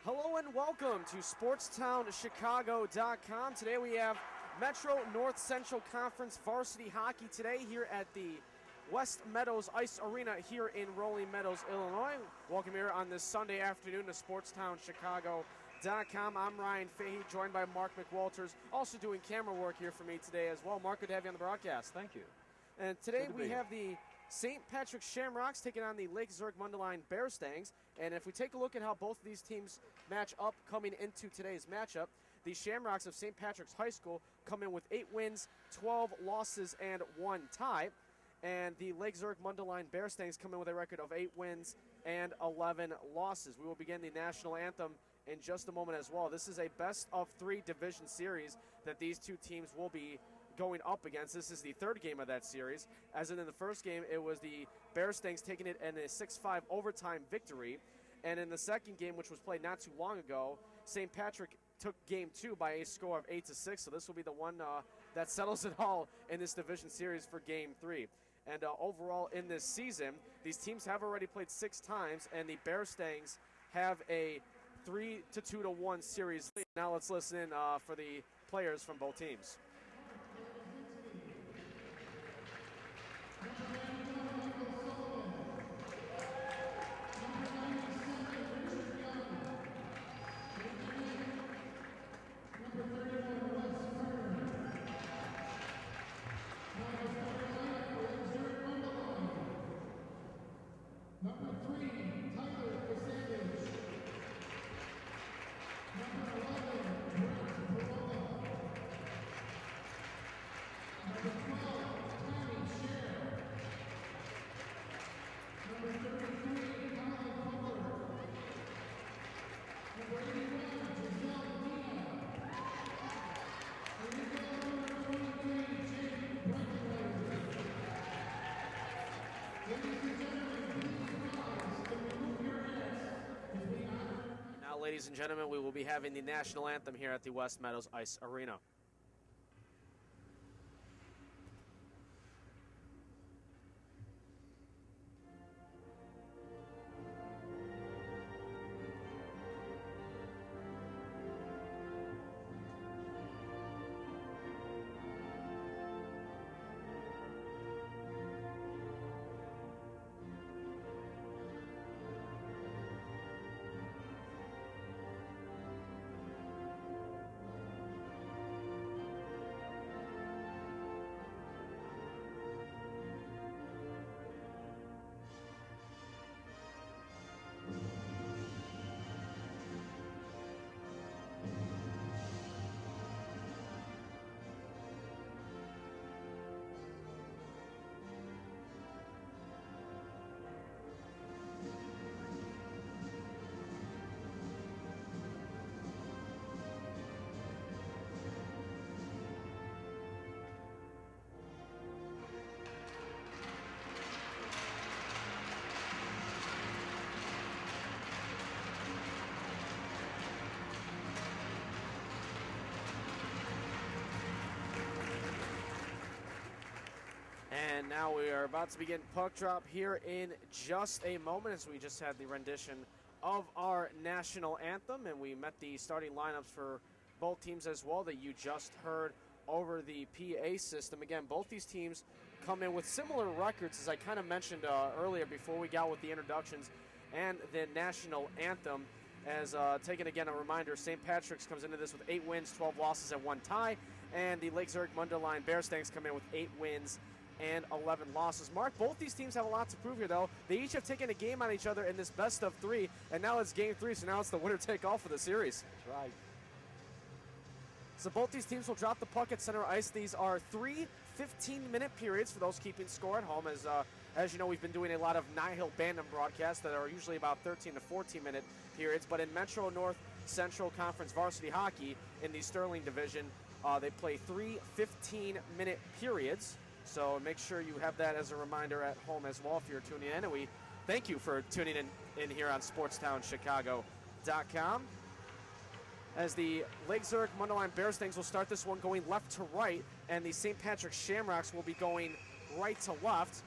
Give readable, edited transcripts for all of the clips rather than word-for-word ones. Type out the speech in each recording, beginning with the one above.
Hello and welcome to SportsTownChicago.com. Today we have Metro North Central Conference varsity hockey today here at the West Meadows Ice Arena here in Rolling Meadows, Illinois. Welcome here on this Sunday afternoon to SportsTownChicago.com. I'm Ryan Fahey, joined by Mark McWalters, also doing camera work here for me today as well. Mark, good to have you on the broadcast. Thank you. And today we have the St. Patrick Shamrocks taking on the Lake Zurich Mundelien Bearstangs. And if we take a look at how both of these teams match up coming into today's matchup, the Shamrocks of St. Patrick's High School come in with 8 wins, 12 losses, and 1 tie. And the Lake Zurich Mundelien Bearstangs come in with a record of 8 wins and 11 losses. We will begin the national anthem in just a moment as well. This is a best-of-3 division series that these two teams will be going up against. This is the third game of that series. As in the first game, it was the Bearstangs taking it in a 6-5 overtime victory. And in the second game, which was played not too long ago, St. Patrick took game 2 by a score of 8-6. So this will be the one that settles it all in this division series for game 3. And overall in this season, these teams have already played 6 times, and the Bearstangs have a 3-2-1 series. Now let's listen in for the players from both teams. Now, ladies and gentlemen, we will be having the national anthem here at the West Meadows Ice Arena. And now we are about to begin puck drop here in just a moment, as we just had the rendition of our national anthem, and we met the starting lineups for both teams as well that you just heard over the PA system. Again, both these teams come in with similar records, as I kind of mentioned earlier before we got with the introductions and the national anthem. As taking again a reminder, St. Patrick's comes into this with 8 wins, 12 losses, and 1 tie, and the Lake Zurich Mundelien Bearstangs come in with 8 wins and 11 losses. Mark, both these teams have a lot to prove here, though. They each have taken a game on each other in this best of 3, and now it's game 3, so now it's the winner-take-all for the series. That's right. So both these teams will drop the puck at center ice. These are 3 15-minute periods for those keeping score at home. As you know, we've been doing a lot of NIHL Bandom broadcasts that are usually about 13 to 14-minute periods, but in Metro North Central Conference varsity hockey in the Sterling Division, they play 3 15-minute periods. So make sure you have that as a reminder at home as well if you're tuning in. And we thank you for tuning in here on SportsTownChicago.com. As the Lake Zurich Mundelien Bearstangs will start this one going left to right, and the St. Patrick Shamrocks will be going right to left.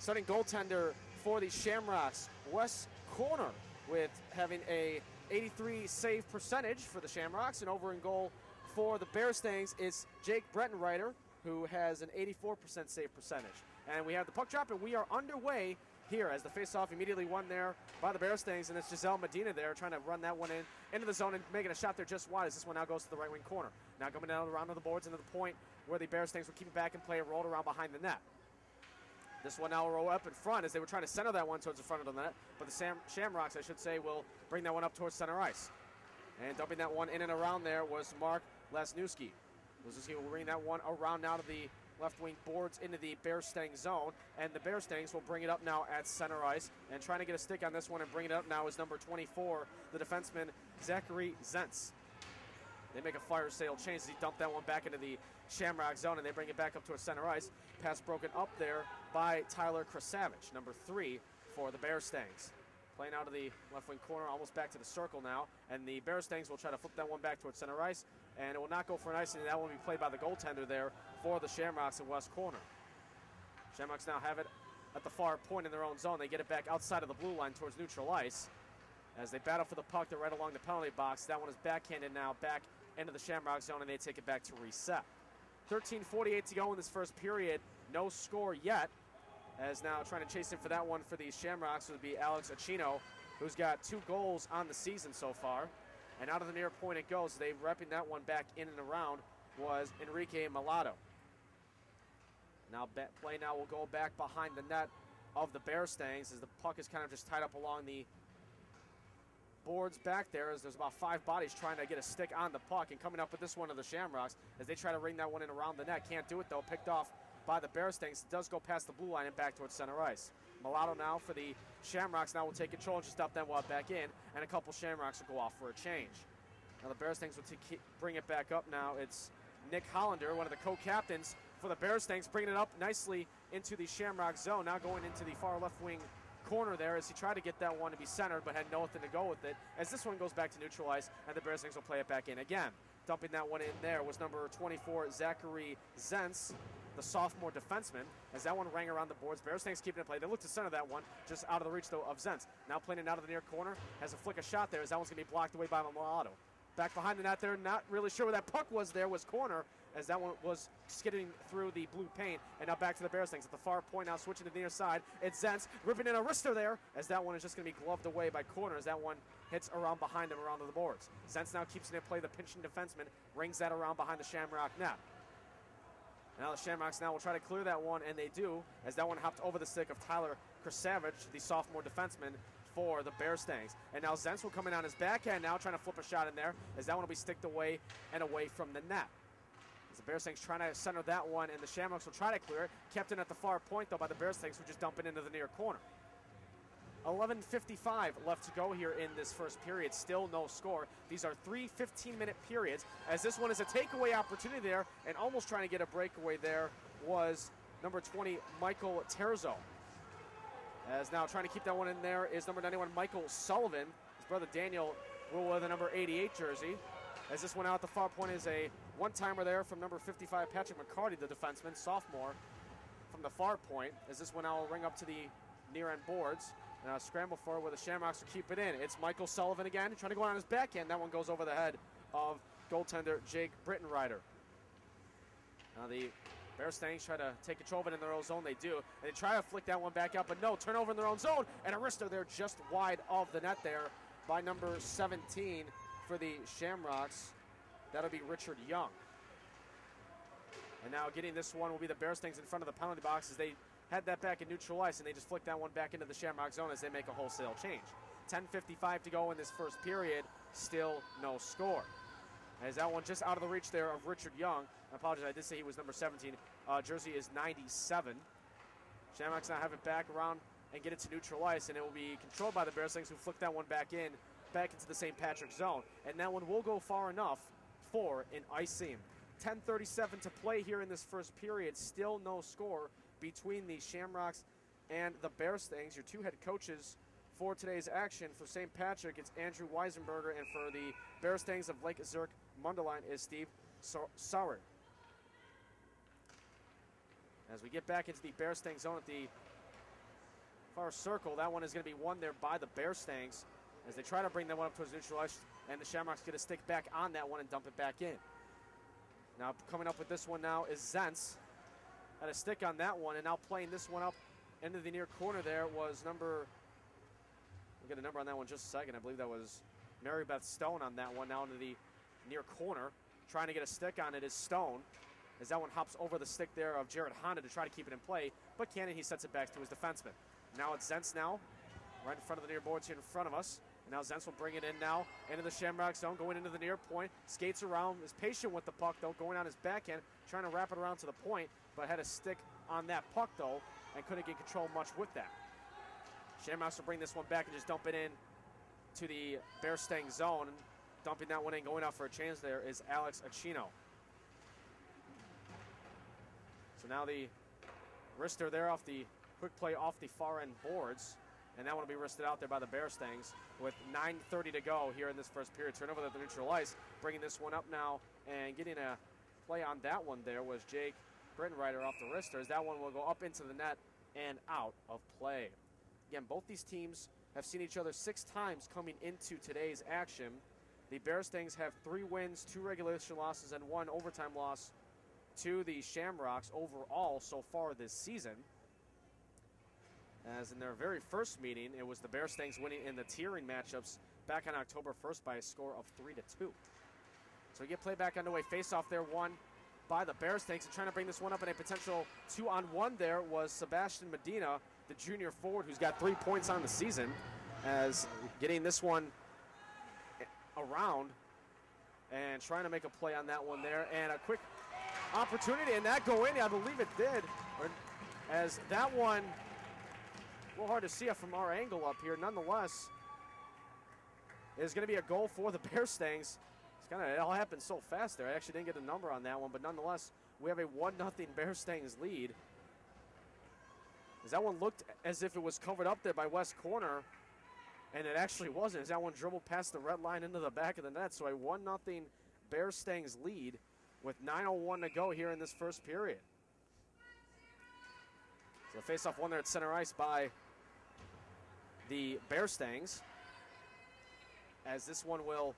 Starting goaltender for the Shamrocks, Wes Corner, with having a 83 save percentage for the Shamrocks, and over in goal for the Bear Stangs is Jake Brettenreiter, who has an 84% save percentage. And we have the puck drop, and we are underway here as the faceoff immediately won there by the Bear Stangs, and it's Giselle Medina there trying to run that one into the zone and making a shot there just wide as this one now goes to the right wing corner. Now coming down around to the boards into the point where the Bear Stangs will keep it back and play it rolled around behind the net. This one now will roll up in front as they were trying to center that one towards the front of the net, but the Shamrocks, I should say, will bring that one up towards center ice. And dumping that one in and around there was Mark Lasnewski. Lasnewski will bring that one around now to the left wing boards into the Bear Stang zone, and the Bear Stangs will bring it up now at center ice, and trying to get a stick on this one and bring it up now is number 24, the defenseman Zachary Zentz. They make a fire sale change as he dumped that one back into the Shamrock zone, and they bring it back up towards center ice. Pass broken up there by Tyler Krasavich, number 3 for the Bear Stangs. Playing out of the left wing corner, almost back to the circle now, and the Bear Stangs will try to flip that one back towards center ice, and it will not go for an icing, and that will be played by the goaltender there for the Shamrocks in west corner. Shamrocks now have it at the far point in their own zone. They get it back outside of the blue line towards neutral ice. As they battle for the puck, they're right along the penalty box. That one is backhanded now back into the Shamrock zone, and they take it back to reset. 13:48 to go in this first period. No score yet. As now trying to chase in for that one for the Shamrocks would be Alex Acino, who's got 2 goals on the season so far. And out of the near point it goes. They repping that one back in and around was Enrique Malato. Now play now will go back behind the net of the Bear Stangs as the puck is kind of just tied up along the boards back there as there's about 5 bodies trying to get a stick on the puck, and coming up with this one of the Shamrocks as they try to ring that one in around the net. Can't do it though, picked off by the Bear Stangs. It does go past the blue line and back towards center ice. Malato now for the Shamrocks now will take control and just dump that one back in, and a couple Shamrocks will go off for a change. Now the Bear Stangs will bring it back up now. It's Nick Hollander, one of the co-captains for the Bear Stangs, bringing it up nicely into the Shamrock zone. Now going into the far left wing corner there as he tried to get that one to be centered but had nothing to go with it, as this one goes back to neutral ice, and the Bear Stangs will play it back in again. Dumping that one in there was number 24, Zachary Zentz, the sophomore defenseman, as that one rang around the boards. Bear Stangs keeping it play. They look to center that one, just out of the reach though of Zentz. Now playing it out of the near corner, has a flick of shot there as that one's going to be blocked away by Malato. Back behind the net there, not really sure where that puck was there, was corner, as that one was skidding through the blue paint, and now back to the Bear Stangs at the far point now, switching to the near side. It's Zentz ripping in a wrister there, as that one is just going to be gloved away by corner, as that one hits around behind him around the boards. Zentz now keeps it in play, the pinching defenseman, rings that around behind the Shamrock net. Now the Shamrocks now will try to clear that one, and they do, as that one hopped over the stick of Tyler Krasavich, the sophomore defenseman for the Bear Stangs. And now Zentz will come in on his backhand now, trying to flip a shot in there, as that one will be sticked away and away from the net. As the Bear Stangs trying to center that one, and the Shamrocks will try to clear it. Kept in at the far point, though, by the Bear Stangs, who just dump it into the near corner. 11:55 left to go here in this first period. Still no score. These are 3 15-minute periods, as this one is a takeaway opportunity there, and almost trying to get a breakaway there was number 20, Michael Terzo. As now trying to keep that one in there is number 91, Michael Sullivan. His brother Daniel will wear the number 88 jersey. As this one out the far point is a one-timer there from number 55, Patrick McCarty, the defenseman, sophomore, from the far point. As this one now will ring up to the near-end boards. Now scramble for it where the Shamrocks will keep it in. It's Michael Sullivan again, trying to go on his backhand. That one goes over the head of goaltender Jake Brittenreiter. Now the Bear Stangs try to take control of it in their own zone. They do. And they try to flick that one back out, but no, turnover in their own zone. And a wrister there just wide of the net there by number 17 for the Shamrocks. That'll be Richard Young. And now getting this one will be the Bear Stangs in front of the penalty box as they had that back in neutral ice, and they just flick that one back into the Shamrock zone as they make a wholesale change. 10:55 to go in this first period. Still no score. As that one just out of the reach there of Richard Young. I apologize, I did say he was number 17. Jersey is 97. Shamrocks now have it back around and get it to neutral ice, and it will be controlled by the Bear Stangs, who flick that one back into the St. Patrick zone. And that one will go far enough for an icing. 10:37 to play here in this first period. Still no score between the Shamrocks and the Bear Stangs. Your 2 head coaches for today's action for St. Patrick, it's Andrew Weisenberger, and for the Bear Stangs of Lake Zurich Mundelien is Steve Sauer. As we get back into the Bear Stang zone at the far circle, that one is going to be won there by the Bear Stangs. as they try to bring that one up towards neutral ice, and the Shamrocks get a stick back on that one and dump it back in. Now coming up with this one now is Zentz. Had a stick on that one, and now playing this one up into the near corner there was number, we'll get a number on that one in just a second. I believe that was Mary Beth Stone on that one, now into the near corner. Trying to get a stick on it is Stone, as that one hops over the stick there of Jared Honda to try to keep it in play, but Cannon, he sets it back to his defenseman. Now it's Zentz now, right in front of the near boards here in front of us. And now Zentz will bring it in now into the Shamrock zone, going into the near point. Skates around, is patient with the puck though, going on his backhand, trying to wrap it around to the point, but had a stick on that puck though, and couldn't get control much with that. Shamrocks will bring this one back and just dump it in to the Bear Stang zone. And dumping that one in, going out for a chance there is Alex Acino. So now the wrister there off the quick play off the far end boards. And that one will be wristed out there by the Bear Stangs with 9:30 to go here in this first period. Turnover at the neutral ice. Bringing this one up now and getting a play on that one there was Jake Brittenreiter off the wristers. That one will go up into the net and out of play. Again, both these teams have seen each other 6 times coming into today's action. The Bear Stangs have 3 wins, 2 regulation losses, and 1 overtime loss to the Shamrocks overall so far this season. As in their very first meeting, it was the Bear Stangs winning in the tiering matchups back on October 1st by a score of 3-2. So we get play back underway. Face-off there won by the Bear Stangs. And trying to bring this one up in a potential 2-on-1 there was Sebastian Medina, the junior forward who's got 3 points on the season, as getting this one around and trying to make a play on that one there. And a quick opportunity, and that go in. I believe it did. As that one, a little hard to see it from our angle up here. Nonetheless, it's going to be a goal for the Bear Stangs. It all happened so fast there. I actually didn't get a number on that one, but nonetheless, we have a 1-0 Bear Stangs lead. As that one looked as if it was covered up there by West Corner, and it actually wasn't, as that one dribbled past the red line into the back of the net. So a 1-0 Bear Stangs lead with 9:01 to go here in this first period. So the face-off won there at center ice by the Bear Stangs, as this one will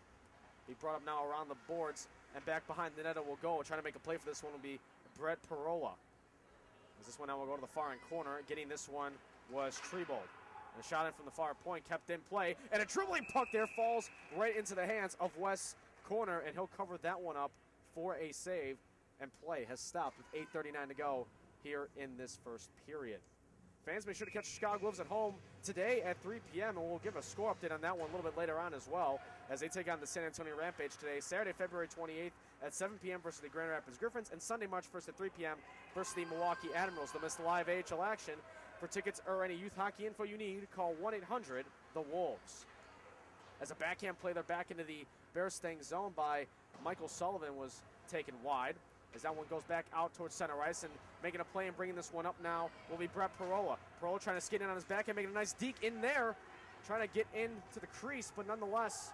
be brought up now around the boards, and back behind the net it will go. Trying to make a play for this one will be Brett Parola. As this one now will go to the far end corner. Getting this one was Trebold. And a shot in from the far point, kept in play, and a dribbling puck there falls right into the hands of Wes Corner, and he'll cover that one up for a save, and play has stopped with 8:39 to go here in this first period. Fans, make sure to catch the Chicago Wolves at home today at 3 p.m., and we'll give a score update on that one a little bit later on as well, as they take on the San Antonio Rampage today, Saturday, February 28th at 7 p.m. versus the Grand Rapids Griffins, and Sunday, March 1st at 3 p.m. versus the Milwaukee Admirals. They'll miss the live AHL action. For tickets or any youth hockey info you need, call 1-800-THE-WOLVES. As a backhand play, they're back into the Bear Stang zone by Michael Sullivan was taken wide. As that one goes back out towards center ice, and making a play and bringing this one up now will be Brett Parola. Parola trying to skate in on his backhand, making a nice deke in there, trying to get into the crease, but nonetheless,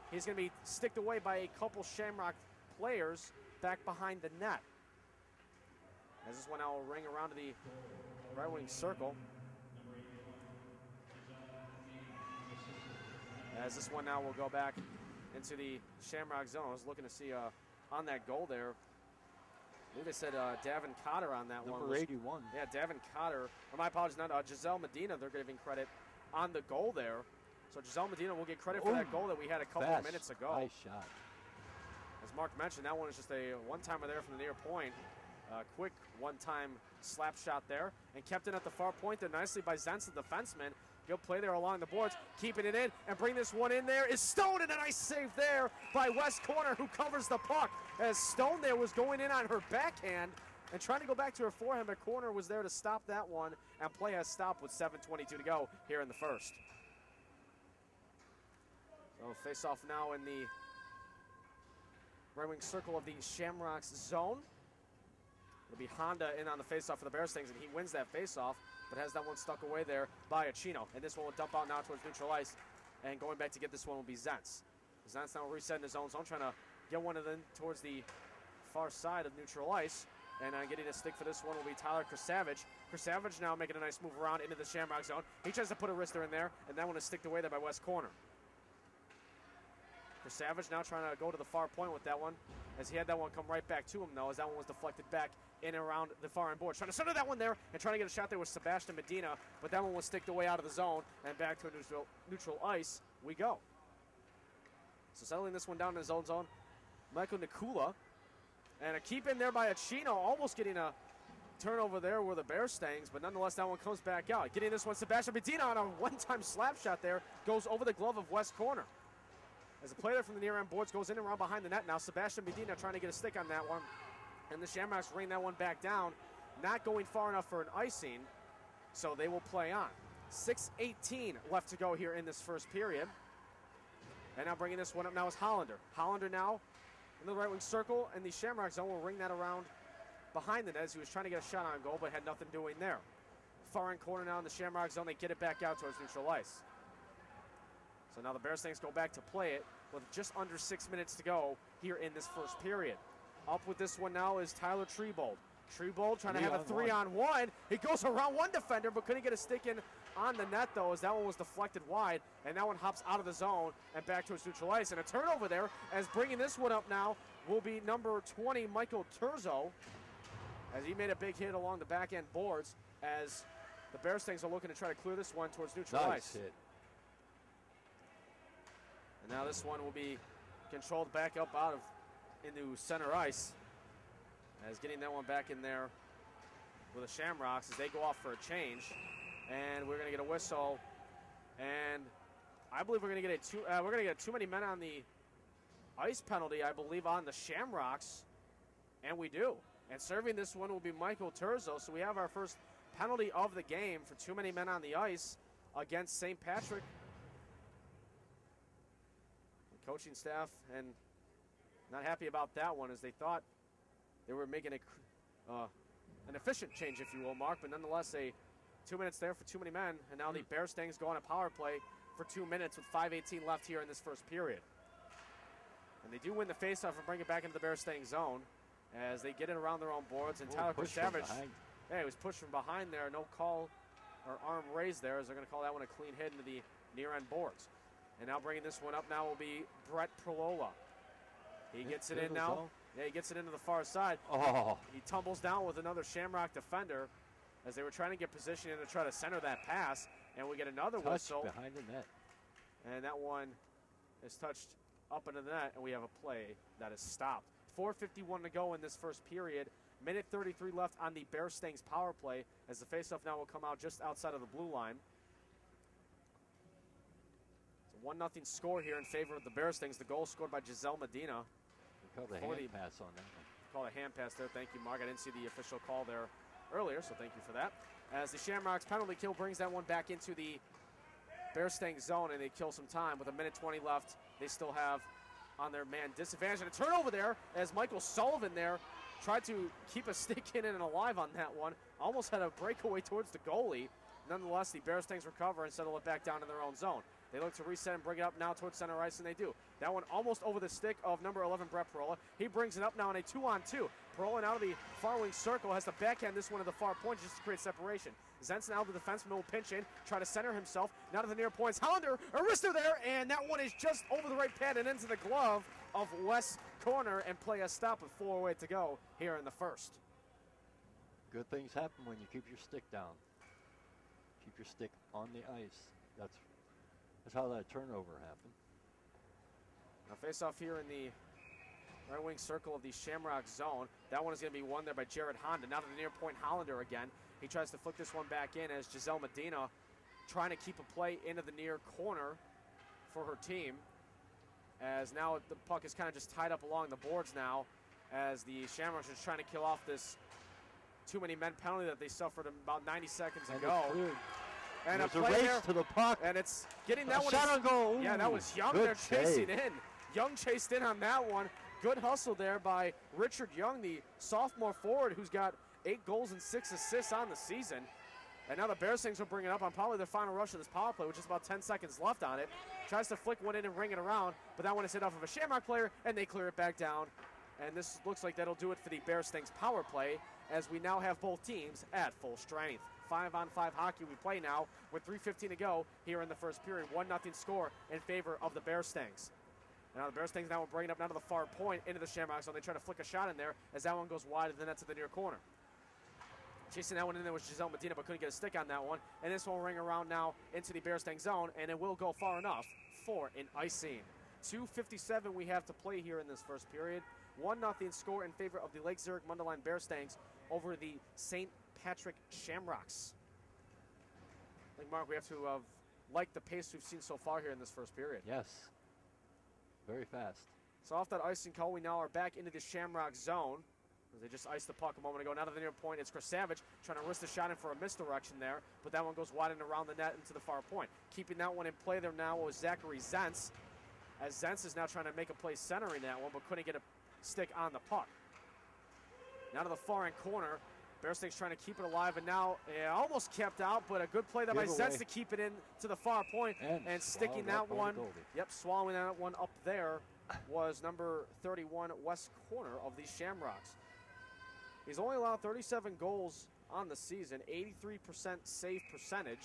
he's going to be sticked away by a couple Shamrock players back behind the net. As this one now will ring around to the right wing circle. As this one now will go back into the Shamrock zone. I was looking to see on that goal there, I believe they said Davin Cotter on that one. Number 81. Yeah, Davin Cotter. Or my apologies, not Giselle Medina. They're giving credit on the goal there. So Giselle Medina will get credit for that goal that we had a couple of minutes ago. Nice shot. As Mark mentioned, that one is just a one-timer there from the near point. Quick one-time slap shot there, and kept in at the far point there nicely by Zentz, the defenseman. Good play there along the boards, keeping it in, and bring this one in there is Stone, and a nice save there by West Corner, who covers the puck, as Stone there was going in on her backhand and trying to go back to her forehand, but Corner was there to stop that one, and play has stopped with 7:22 to go here in the first. So face off now in the right wing circle of the Shamrocks zone. It'll be Honda in on the faceoff for the Bear Stings, and he wins that faceoff, but has that one stuck away there by Acino. And this one will dump out now towards neutral ice, and going back to get this one will be Zentz. Zentz now resetting his own zone, trying to get one of them towards the far side of neutral ice, and getting a stick for this one will be Tyler Krasavage. Krasavage now making a nice move around into the Shamrock zone. He tries to put a wrister in there, and that one is sticked away there by West Corner. For Savage now trying to go to the far point with that one, as he had that one come right back to him, though, as that one was deflected back in and around the far end board. Trying to center that one there and trying to get a shot there with Sebastian Medina, but that one was sticked away out of the zone, and back to a neutral ice we go. So settling this one down in his own zone, Michael Nikula. And a keep in there by Achino, almost getting a turnover there were the Bear Stangs, but nonetheless that one comes back out. Getting this one, Sebastian Medina on a one-time slap shot there, goes over the glove of West Corner. As the player from the near end boards goes in and around behind the net now, Sebastian Medina trying to get a stick on that one. And the Shamrocks rain that one back down, not going far enough for an icing, so they will play on. 6:18 left to go here in this first period. And now bringing this one up now is Hollander. Hollander now in the right wing circle, and the Shamrock zone will ring that around behind the net as he was trying to get a shot on goal, but had nothing doing there. Far end corner now in the Shamrock zone, they get it back out towards neutral ice. So now the Bear Stangs go back to play it with just under 6 minutes to go here in this first period. Up with this one now is Tyler Treebold. Treebold trying to have a 3-on-1. He goes around one defender, but couldn't get a stick in on the net, though, as that one was deflected wide, and that one hops out of the zone and back to his neutral ice. And a turnover there, as bringing this one up now will be number 20, Michael Turzo, as he made a big hit along the back end boards, as the Bear Stangs are looking to try to clear this one towards neutral ice. Hit. And now this one will be controlled back up out of into center ice, as getting that one back in there with the Shamrocks as they go off for a change. And we're going to get a whistle, and I believe we're going to get too many men on the ice penalty, I believe, on the Shamrocks, and we do. And serving this one will be Michael Turzo, so we have our first penalty of the game for too many men on the ice against St. Patrick. The coaching staff and not happy about that one, as they thought they were making an efficient change, if you will, Mark, but nonetheless 2 minutes there for too many men, and now the Bear Stangs go on a power play for 2 minutes with 5:18 left here in this first period. And they do win the faceoff and bring it back into the Bear Stang zone as they get it around their own boards. And Tyler Savage, he was pushed from behind there, no call or arm raised there, as they're going to call that one a clean hit into the near end boards. And now bringing this one up now will be Brett Perlola. He gets it in now. Yeah, he gets it into the far side. Oh. He tumbles down with another Shamrock defender as they were trying to get position in to try to center that pass. And we get another whistle. Behind the net. And that one is touched up into the net, and we have a play that is stopped. 4:51 to go in this first period. Minute 33 left on the Bear Stangs power play, as the faceoff now will come out just outside of the blue line. It's a 1-0 score here in favor of the Bear Stangs. The goal scored by Giselle Medina. Called a hand pass on that one. Called a hand pass there. Thank you, Mark. I didn't see the official call there earlier, so thank you for that. As the Shamrocks penalty kill brings that one back into the Bear Stang zone, and they kill some time. With a minute 20 left, they still have on their man disadvantage. And a turnover there as Michael Sullivan there tried to keep a stick in and alive on that one. Almost had a breakaway towards the goalie. Nonetheless, the Bear Stangs recover and settle it back down in their own zone. They look to reset and bring it up now towards center ice, and they do. That one almost over the stick of number 11, Brett Perola. He brings it up now in a 2-on-2. Perola out of the far wing circle has to backhand this one to the far point just to create separation. Zenson out of the defenseman will pinch in, try to center himself. Now to the near points. Hollander, a wrister there, and that one is just over the right pad and into the glove of West Corner, and play a stop with 4:08 to go here in the first. Good things happen when you keep your stick down. Keep your stick on the ice. That's how that turnover happened. Now face off here in the right wing circle of the Shamrock zone. That one is going to be won there by Jared Honda. Now to the near point, Hollander again. He tries to flick this one back in as Giselle Medina trying to keep a play into the near corner for her team. As now the puck is kind of just tied up along the boards now, as the Shamrocks are trying to kill off this too many men penalty that they suffered about 90 seconds ago. And a play race here to the puck. And it's getting that one. Shot on goal. Yeah, that was Young there chasing in. Young chased in on that one. Good hustle there by Richard Young, the sophomore forward who's got 8 goals and 6 assists on the season. And now the Bear Stangs will bring it up on probably their final rush of this power play with just about 10 seconds left on it. Tries to flick one in and ring it around, but that one is hit off of a Shamrock player, and they clear it back down. And this looks like that'll do it for the Bear Stangs power play, as we now have both teams at full strength. 5-on-5 hockey we play now with 3:15 to go here in the first period. 1-0 score in favor of the Bear Stangs. Now the Bearstings now will bring it up now to the far point into the Shamrock zone. They try to flick a shot in there as that one goes wide of the net to the near corner. Chasing that one in there was Giselle Medina, but couldn't get a stick on that one. And this one will ring around now into the Bearstang zone, and it will go far enough for an icing. 2:57 we have to play here in this first period. 1-0 score in favor of the Lake Zurich Mundelien Bearstangs over the St. Patrick Shamrocks. I think, Mark, we have to have liked the pace we've seen so far here in this first period. Yes. Very fast. So off that icing call, we now are back into the Shamrock zone. They just iced the puck a moment ago. Now to the near point, it's Chris Savage trying to risk the shot in for a misdirection there, but that one goes wide and around the net into the far point. Keeping that one in play there now was Zachary Zentz, as Zentz is now trying to make a play centering that one, but couldn't get a stick on the puck. Now to the far end corner. Bearstings trying to keep it alive, and now almost kept out, but a good play there by Zentz to keep it in to the far point and sticking that one. Yep, swallowing that one up there was number 31 west corner of the Shamrocks. He's only allowed 37 goals on the season, 83% save percentage.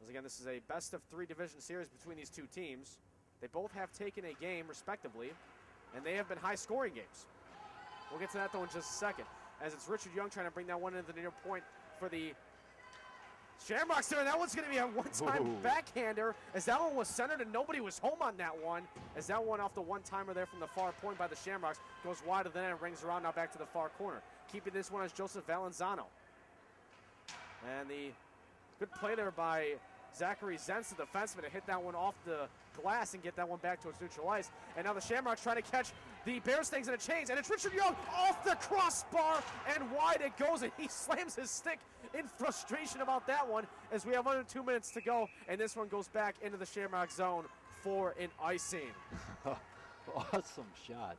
As again, this is a best-of-3 division series between these two teams. They both have taken a game, respectively, and they have been high-scoring games. We'll get to that, though, in just a second, as it's Richard Young trying to bring that one into the near point for the Shamrocks there, and that one's going to be a one-time backhander, as that one was centered and nobody was home on that one, as that one off the one-timer there from the far point by the Shamrocks goes wide of the net and rings around now back to the far corner. Keeping this one is Joseph Valenzano. And the good play there by Zachary Zentz, the defenseman, to hit that one off the glass and get that one back to its neutral ice. And now the Shamrocks trying to catch the Bearstings in a change, and it's Richard Young off the crossbar, and wide it goes, and he slams his stick in frustration about that one as we have under 2 minutes to go, and this one goes back into the Shamrock zone for an icing. Awesome shot.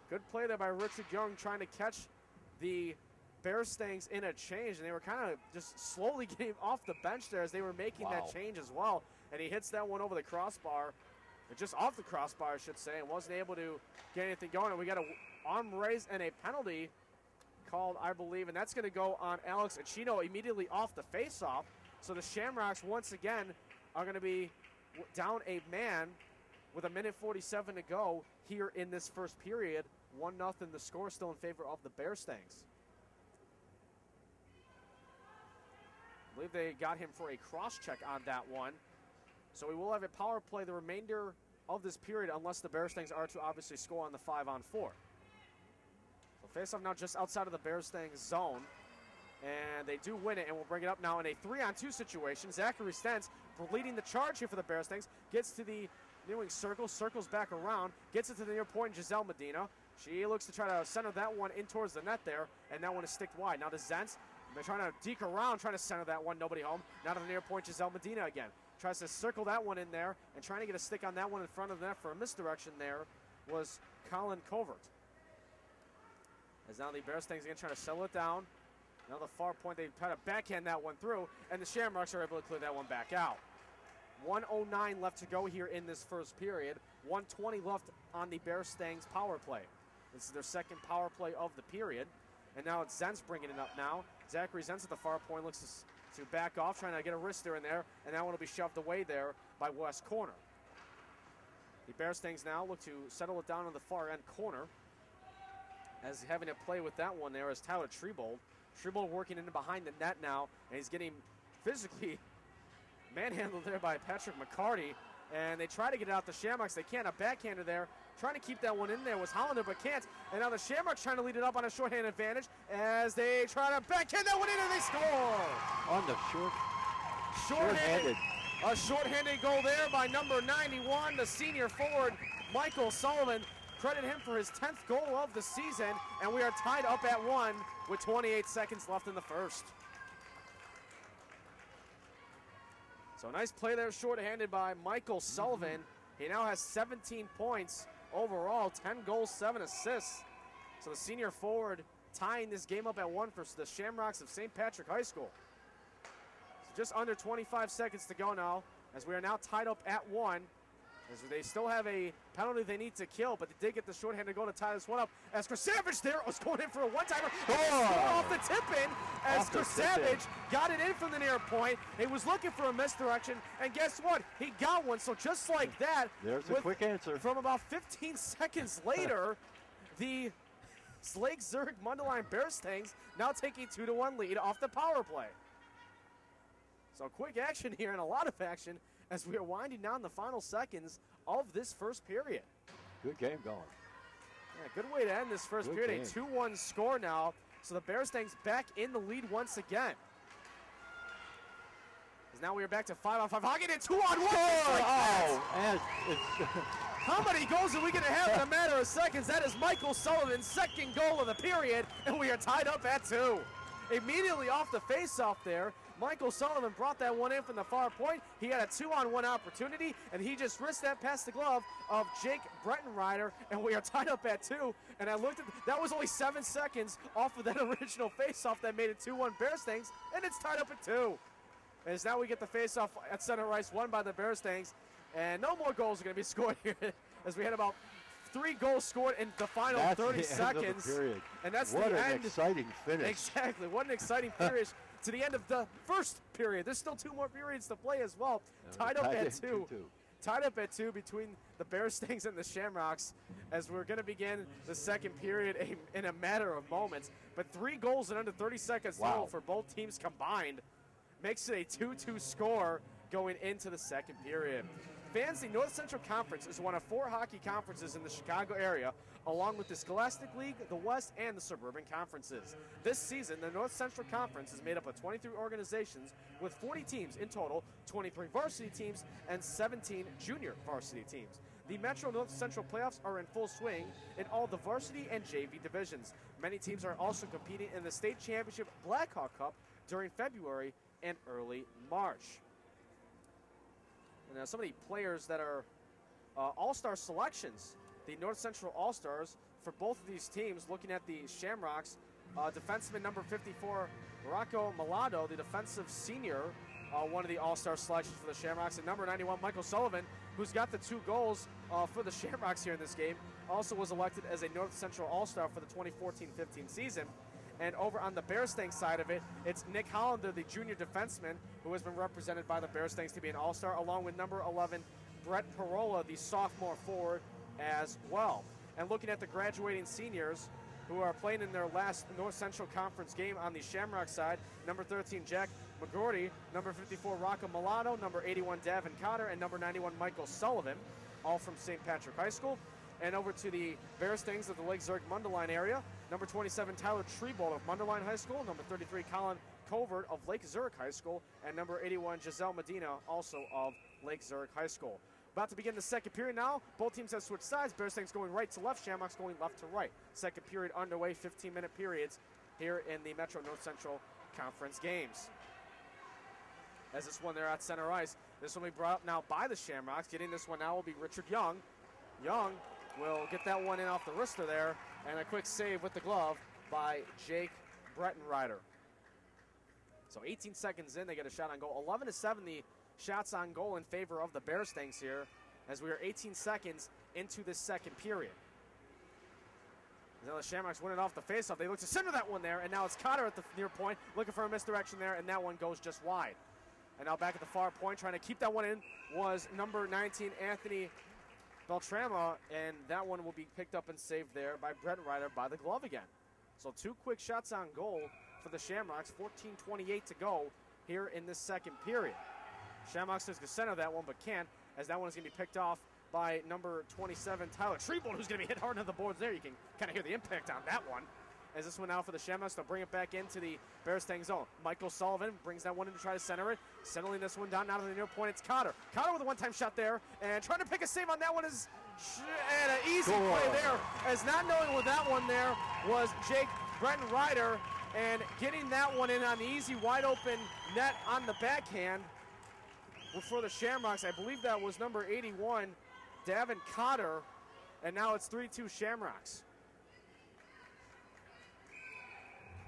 Good play there by Richard Young trying to catch the Bearstings in a change, and they were kind of just slowly getting off the bench there as they were making that change as well, and he hits that one over the crossbar, or just off the crossbar, I should say, and wasn't able to get anything going. And we got an arm raise and a penalty called, I believe, and that's going to go on Alex Achino immediately off the faceoff. So the Shamrocks once again are going to be down a man with 1:47 to go here in this first period. 1-0, the score still in favor of the Bearstings. I believe they got him for a cross check on that one. So we will have a power play the remainder of this period unless the Bearstings are to obviously score on the 5-on-4. So face-off now just outside of the Bearstings zone. And they do win it, and we'll bring it up now in a 3-on-2 situation. Zachary Stentz leading the charge here for the Bearstings. Gets to the near wing circle, circles back around, gets it to the near point, Giselle Medina. She looks to try to center that one in towards the net there, and that one is sticked wide. Now to Zentz. They're trying to deke around, trying to center that one, nobody home. Now to the near point, Giselle Medina again. Tries to circle that one in there, and trying to get a stick on that one in front of the net for a misdirection there was Colin Covert. As now the Bearstings again trying to settle it down. Now the far point, they try to backhand that one through, and the Shamrocks are able to clear that one back out. 1:09 left to go here in this first period. 1:20 left on the Bearstings power play. This is their second power play of the period. And now it's Zentz bringing it up now. Zachary Zentz at the far point looks to back off, trying to get a wrister in there, and that one will be shoved away there by West corner. The Bearstings now look to settle it down on the far end corner, as having to play with that one there is Tyler Trebold. Trebold working in behind the net now, and he's getting physically manhandled there by Patrick McCarty, and they try to get it out the Shamrocks. They can't. A backhander there. Trying to keep that one in there was Hollander, but can't. And now the Shamrocks trying to lead it up on a shorthand advantage as they try to backhand that one in, and they score! On the shorthanded. A shorthanded goal there by number 91, the senior forward, Michael Sullivan. Credit him for his 10th goal of the season, and we are tied up at 1 with 28 seconds left in the first. So nice play there, shorthanded by Michael Sullivan. He now has 17 points overall, 10 goals, 7 assists. So the senior forward tying this game up at 1 for the Shamrocks of St. Patrick High School. So just under 25 seconds to go now, as we are now tied up at 1. As they still have a penalty they need to kill, but they did get the shorthanded goal to tie this one up. As Krasavage there was going in for a one-timer. Off the tip-in as Krasavage got it in from the near point. He was looking for a misdirection, and guess what? He got one, so just like that. There's a quick answer. From about 15 seconds later, the Lake Zurich Mundelien Bearstangs now take a 2-1 lead off the power play. So quick action here and a lot of action as we are winding down the final seconds of this first period. Good game going. Yeah, good way to end this first period. A 2-1 score now. So the Bearstangs back in the lead once again. As now we are back to 5-on-5 hockey and 2-on-1. How many goals are we going to have in a matter of seconds? That is Michael Sullivan's second goal of the period, and we are tied up at 2. Immediately off the face-off there, Michael Sullivan brought that one in from the far point. He had a 2-on-1 opportunity, and he just risked that past the glove of Jake Brettenrider, and we are tied up at 2. And I looked at that was only 7 seconds off of that original face-off that made it 2-1 Bearstangs, and it's tied up at 2. As now we get the face-off at center ice, won by the Bearstangs, and no more goals are going to be scored here, as we had about 3 goals scored in the final 30 seconds. And that's the end. What an exciting finish. Exactly. What an exciting finish to the end of the first period. There's still 2 more periods to play as well. Tied up at 2. Tied up at 2 between the Bearstangs and the Shamrocks as we're going to begin the second period in a matter of moments. But 3 goals in under 30 seconds total for both teams combined makes it a 2-2 score going into the second period. Fans, the North Central Conference is one of 4 hockey conferences in the Chicago area, along with the Scholastic League, the West, and the Suburban Conferences. This season, the North Central Conference is made up of 23 organizations with 40 teams in total, 23 varsity teams, and 17 junior varsity teams. The Metro North Central playoffs are in full swing in all the varsity and JV divisions. Many teams are also competing in the state championship Blackhawk Cup during February and early March. Now, some of the players that are all-star selections, the North Central All-Stars for both of these teams, looking at the Shamrocks, defenseman number 54, Rocco Malado, the defensive senior, one of the all-star selections for the Shamrocks, and number 91, Michael Sullivan, who's got the 2 goals for the Shamrocks here in this game, also was elected as a North Central All-Star for the 2014-15 season. And over on the Bearstang side of it, it's Nick Hollander, the junior defenseman, who has been represented by the Bearstangs to be an all-star, along with number 11, Brett Parola, the sophomore forward, as well. And looking at the graduating seniors who are playing in their last North Central Conference game on the Shamrock side, number 13, Jack McGordy, number 54, Rocco Milano, number 81, Davin Cotter, and number 91, Michael Sullivan, all from St. Patrick High School. And over to the Bearstangs of the Lake Zurich Mundelien area, number 27, Tyler Trebold of Mundelien High School, number 33, Colin Covert of Lake Zurich High School, and number 81, Giselle Medina, also of Lake Zurich High School. About to begin the second period now. Both teams have switched sides. Bearstangs going right to left, Shamrocks going left to right. Second period underway, 15-minute periods here in the Metro North Central Conference games. As this one there at center ice, this will be brought up now by the Shamrocks. Getting this one now will be Richard Young. Young will get that one in off the wrister there, and a quick save with the glove by Jake Brettenrider. So 18 seconds in, they get a shot on goal. 11-7 the shots on goal in favor of the Bearstangs here, as we are 18 seconds into this second period. Now the Shamrocks win it off the faceoff. They look to center that one there, and now it's Cotter at the near point, looking for a misdirection there, and that one goes just wide. And now back at the far point, trying to keep that one in, was number 19, Anthony Beltrama, and that one will be picked up and saved there by Brettenrider by the glove again. So 2 quick shots on goal for the Shamrocks, 14:28 to go here in this second period. Shamrocks says to center that one, but can't, as that one is going to be picked off by number 27, Tyler Trebold, who's going to be hit hard into the boards there. You can kind of hear the impact on that one. As this one now for the Shamrocks, they'll bring it back into the Bearstang zone. Michael Sullivan brings that one in to try to center it. Settling this one down out of the near point, it's Cotter. Cotter with a one-time shot there, and trying to pick a save on that one is and an easy play there, as not knowing what that one there was Jake Brettenrider, and getting that one in on the easy wide-open net on the backhand for the Shamrocks. I believe that was number 81, Davin Cotter, and now it's 3-2 Shamrocks.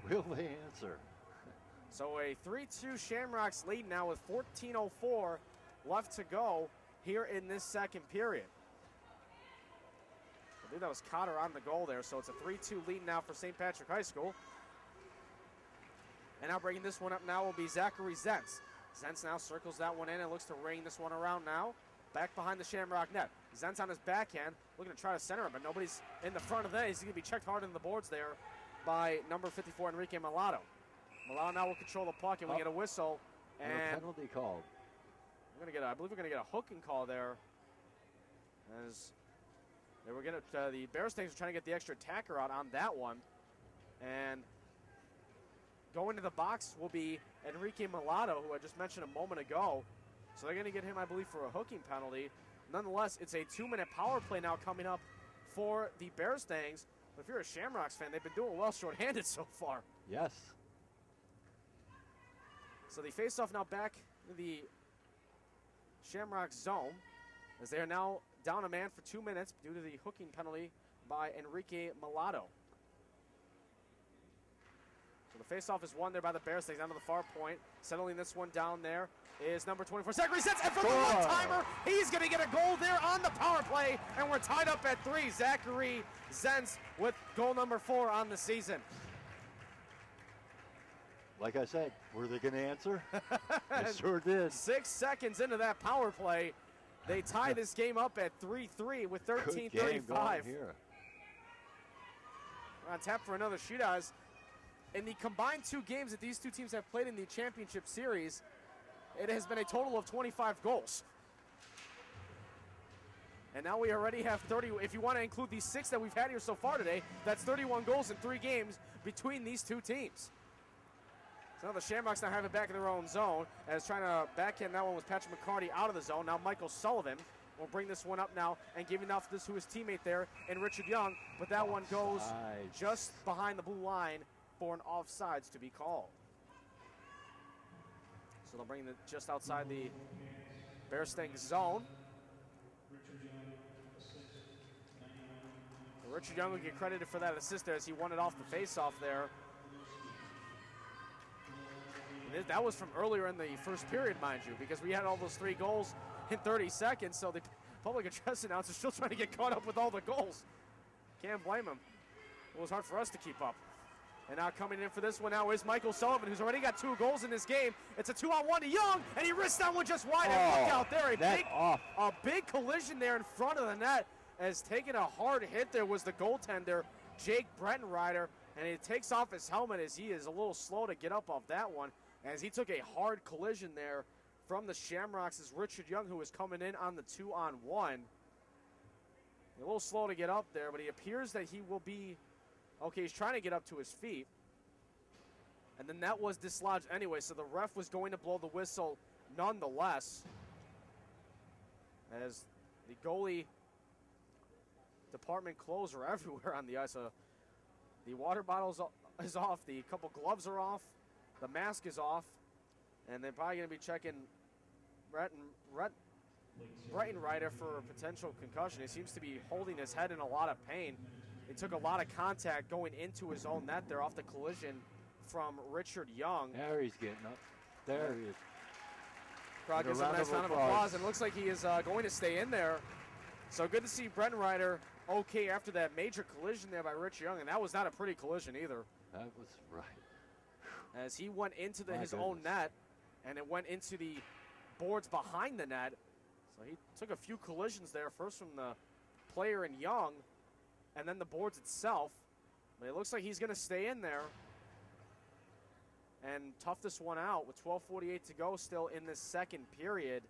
Will they answer? So a 3-2 Shamrocks lead now with 14:04 left to go here in this second period. I believe that was Cotter on the goal there, so it's a 3-2 lead now for St. Patrick High School. And now bringing this one up now will be Zachary Zentz. Zentz now circles that one in and looks to ring this one around now. Back behind the Shamrock net. Zentz on his backhand, looking to try to center him, but nobody's in the front of that. He's going to be checked hard in the boards there by number 54, Enrique Mulatto. Mulatto now will control the puck, and we get a whistle. And a penalty called. I believe we're going to get a hooking call there. As they were the Bearstings are trying to get the extra attacker out on that one. And going to the box will be Enrique Mulatto, who I just mentioned a moment ago. So they're going to get him, I believe, for a hooking penalty. Nonetheless, it's a 2-minute power play now coming up for the Bearstings. But if you're a Shamrocks fan, they've been doing well shorthanded so far. Yes. So the face-off now back in the Shamrock zone, as they are now down a man for 2 minutes due to the hooking penalty by Enrique Mulatto. So the face-off is won there by the Bearstings down to the far point. Settling this one down there is number 24, Zachary Zentz, and for the one-timer, he's going to get a goal there on the power play, and we're tied up at 3. Zachary Zentz with goal number 4 on the season. Like I said, were they going to answer? They sure did. 6 seconds into that power play, they tie this game up at 3-3 with 13:35. We're on tap for another shootout. In the combined 2 games that these two teams have played in the championship series, it has been a total of 25 goals. And now we already have 30. If you want to include these 6 that we've had here so far today, that's 31 goals in 3 games between these two teams. So now the Shamrocks now have it back in their own zone. As trying to backhand that one was Patrick McCarty out of the zone. Now Michael Sullivan will bring this one up now and giving off this to his teammate there and Richard Young. But that one goes just behind the blue line for an offsides to be called. So they'll bring it just outside the Bearstings zone. Richard Young will get credited for that assist there as he won it off the faceoff there. And that was from earlier in the first period, mind you, because we had all those 3 goals in 30 seconds, so the public address announcer is still trying to get caught up with all the goals. Can't blame him. It was hard for us to keep up. And now coming in for this one now is Michael Sullivan, who's already got 2 goals in this game. It's a 2-on-1 to Young, and he wrists that one just wide. And look out there, a big collision there in front of the net. As taking a hard hit there was the goaltender, Jake Brettenrider, and he takes off his helmet as he is a little slow to get up off that one, as he took a hard collision there from the Shamrocks as Richard Young, who was coming in on the 2-on-1. A little slow to get up there, but he appears that he will be okay. He's trying to get up to his feet. And then that was dislodged anyway, so the ref was going to blow the whistle nonetheless. As the goalie department clothes are everywhere on the ice. The water bottle is off, the couple gloves are off, the mask is off, and they're probably going to be checking Brettenrider for a potential concussion. He seems to be holding his head in a lot of pain. He took a lot of contact going into his own net there off the collision from Richard Young. There he's getting up. There he is. Crowd gives him a nice round of applause, and it looks like he is going to stay in there. So good to see Brettenrider okay after that major collision there by Rich Young, and that was not a pretty collision either. That was right. As he went into his own net, and it went into the boards behind the net. So he took a few collisions there, first from the player and Young, and then the boards itself. But it looks like he's going to stay in there and tough this one out with 12:48 to go still in this second period.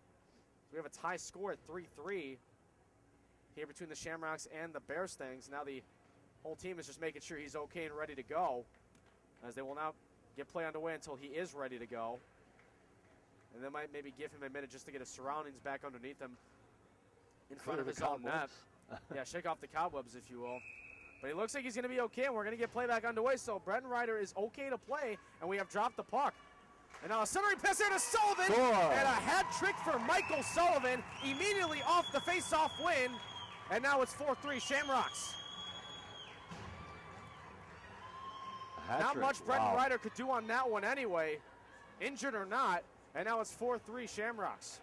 We have a tie score at 3-3 here between the Shamrocks and the Bearstings. Now the whole team is just making sure he's okay and ready to go, as they will now get play underway until he is ready to go. And they might maybe give him a minute just to get his surroundings back underneath him in front of his own net. Yeah, shake off the cobwebs, if you will. But he looks like he's going to be okay, and we're going to get play back underway. So Brettenrider is okay to play, and we have dropped the puck. And now a centering pass there to Sullivan, and a hat trick for Michael Sullivan immediately off the face-off win. And now it's 4-3 Shamrocks. Not much Brettenrider could do on that one anyway, injured or not. And now it's 4-3 Shamrocks.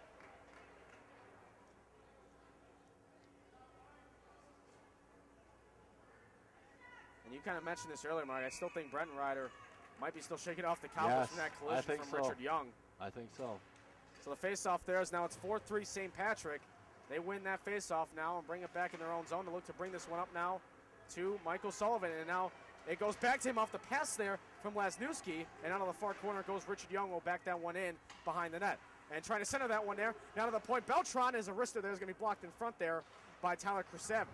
You kind of mentioned this earlier, Mark. I still think Brenton Ryder might be still shaking off the cobwebs from that collision from Richard Young. I think so. So the face-off there is now it's 4-3 St. Patrick. They win that face-off now and bring it back in their own zone to look to bring this one up now to Michael Sullivan. And now it goes back to him off the pass there from Lasnewski. And out of the far corner goes Richard Young. Will back that one in behind the net. And trying to center that one there. Now to the point. Beltran is a wrister there. Is going to be blocked in front there by Tyler Krusavage.